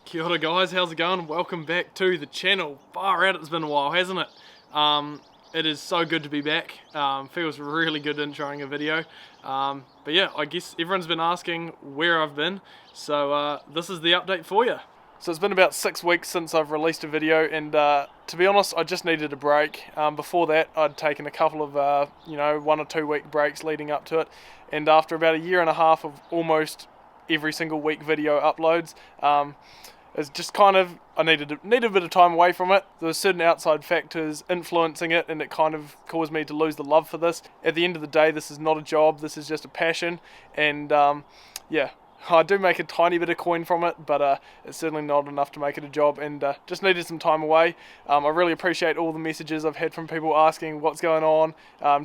Kia ora guys, how's it going? Welcome back to the channel. Far out, it's been a while, hasn't it? It is so good to be back. Feels really good introing a video. But yeah, I guess everyone's been asking where I've been, so this is the update for you. So it's been about 6 weeks since I've released a video, and to be honest, I just needed a break. Before that, I'd taken a couple of 1 or 2 week breaks leading up to it, and after about a year and a half of almost every single week video uploads, it's just kind of, I needed a bit of time away from it. There were certain outside factors influencing it, and it kind of caused me to lose the love for this. At the end of the day, this is not a job, this is just a passion, and yeah, I do make a tiny bit of coin from it, but it's certainly not enough to make it a job, and just needed some time away. I really appreciate all the messages I've had from people asking what's going on,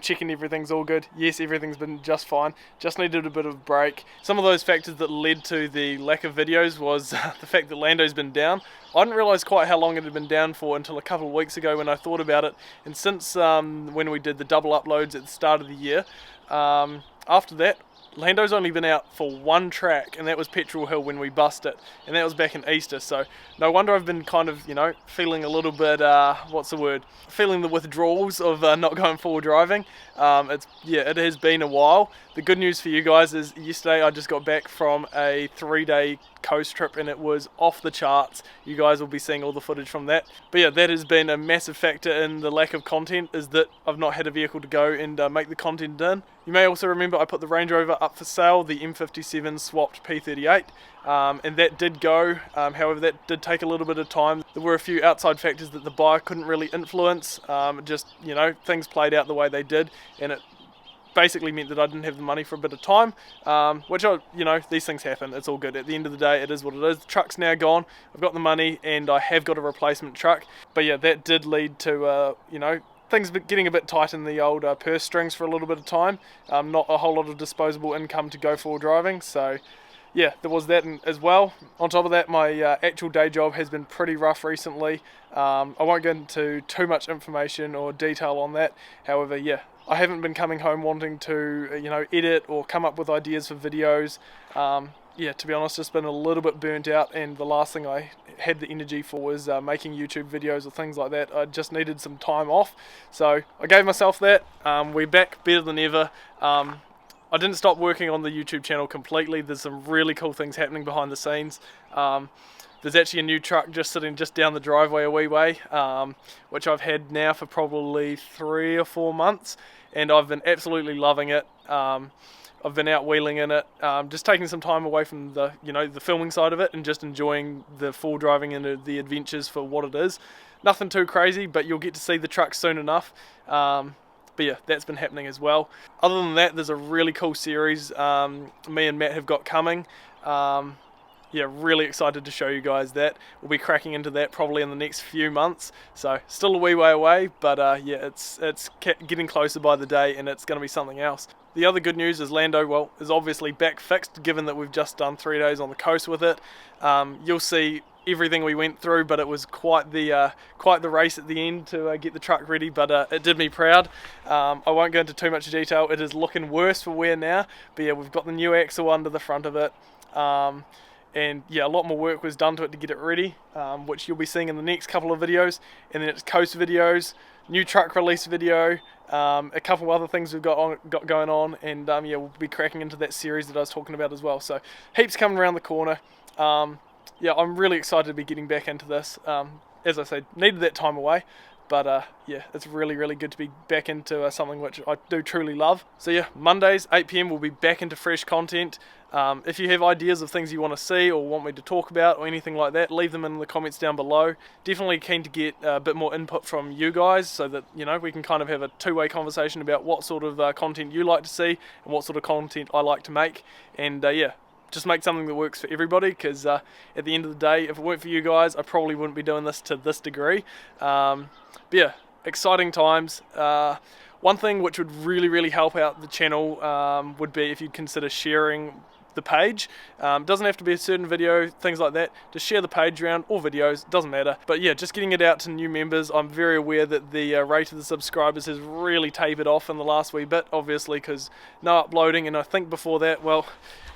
checking everything's all good. Yes, everything's been just fine, just needed a bit of a break. Some of those factors that led to the lack of videos was the fact that Lando's been down. I didn't realise quite how long it had been down for until a couple of weeks ago when I thought about it, and since when we did the double uploads at the start of the year, after that, Lando's only been out for one track, and that was Petrel Hill when we bust it, and that was back in Easter, so no wonder I've been kind of, feeling a little bit, feeling the withdrawals of not going forward driving. It has been a while. The good news for you guys is yesterday I just got back from a 3-day coast trip, and it was off the charts. You guys will be seeing all the footage from that. But yeah, that has been a massive factor in the lack of content, is that I've not had a vehicle to go and make the content in. You may also remember I put the Range Rover up for sale, the M57 swapped P38, and that did go. However, that did take a little bit of time. There were a few outside factors that the buyer couldn't really influence. Things played out the way they did, and it basically meant that I didn't have the money for a bit of time, these things happen, it's all good. At the end of the day, it is what it is. The truck's now gone, I've got the money, and I have got a replacement truck. But yeah, that did lead to, things getting a bit tight in the old purse strings for a little bit of time. Not a whole lot of disposable income to go for driving, so yeah, there was that as well. On top of that, my actual day job has been pretty rough recently. I won't get into too much information or detail on that. However, yeah, I haven't been coming home wanting to, edit or come up with ideas for videos. To be honest, just been a little bit burnt out, and the last thing I had the energy for was making YouTube videos or things like that. I just needed some time off, so I gave myself that. We're back better than ever. I didn't stop working on the YouTube channel completely. There's some really cool things happening behind the scenes. There's actually a new truck just sitting just down the driveway a wee way, which I've had now for probably 3 or 4 months, and I've been absolutely loving it. I've been out wheeling in it, just taking some time away from the filming side of it, and just enjoying the full driving and the adventures for what it is. Nothing too crazy, but you'll get to see the truck soon enough. But yeah, that's been happening as well. Other than that, there's a really cool series me and Matt have got coming. Really excited to show you guys that. We'll be cracking into that probably in the next few months. So still a wee way away, but it's getting closer by the day, and it's going to be something else. The other good news is Lando, is obviously back fixed, given that we've just done 3 days on the coast with it. You'll see everything we went through, but it was quite the race at the end to get the truck ready, but it did me proud. I won't go into too much detail. It is looking worse for wear now, but yeah, we've got the new axle under the front of it. And yeah, a lot more work was done to it to get it ready, which you'll be seeing in the next couple of videos. And then it's coast videos, new truck release video, a couple other things we've got going on, and we'll be cracking into that series that I was talking about as well. So heaps coming around the corner. I'm really excited to be getting back into this. As I said, needed that time away. But it's really, really good to be back into something which I do truly love. So yeah, Mondays, 8 PM, we'll be back into fresh content. If you have ideas of things you want to see or want me to talk about or anything like that, leave them in the comments down below. Definitely keen to get a bit more input from you guys, so that we can kind of have a two-way conversation about what sort of content you like to see and what sort of content I like to make. And just make something that works for everybody, because at the end of the day, if it weren't for you guys, I probably wouldn't be doing this to this degree. But yeah, exciting times. One thing which would really, really help out the channel would be if you'd consider sharing the page. Doesn't have to be a certain video, things like that. Just share the page around, or videos, doesn't matter. But yeah, just getting it out to new members. I'm very aware that the rate of the subscribers has really tapered off in the last wee bit, obviously because no uploading, and I think before that, well,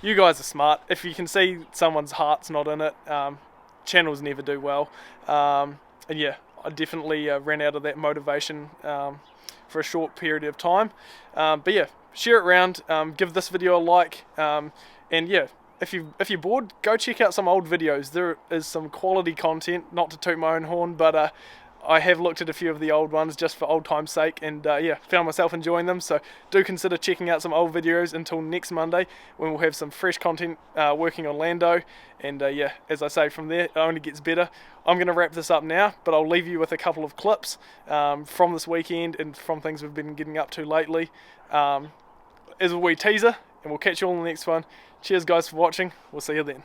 you guys are smart. If you can see someone's heart's not in it, channels never do well. And yeah, I definitely ran out of that motivation for a short period of time. But yeah, share it around, give this video a like, and yeah, if you're bored, go check out some old videos. There is some quality content, not to toot my own horn, but I have looked at a few of the old ones just for old time's sake, and yeah, found myself enjoying them. So do consider checking out some old videos until next Monday, when we'll have some fresh content working on Lando. And yeah, as I say, from there it only gets better. I'm going to wrap this up now, but I'll leave you with a couple of clips from this weekend and from things we've been getting up to lately, as a wee teaser, and we'll catch you all in the next one. Cheers guys for watching, we'll see you then.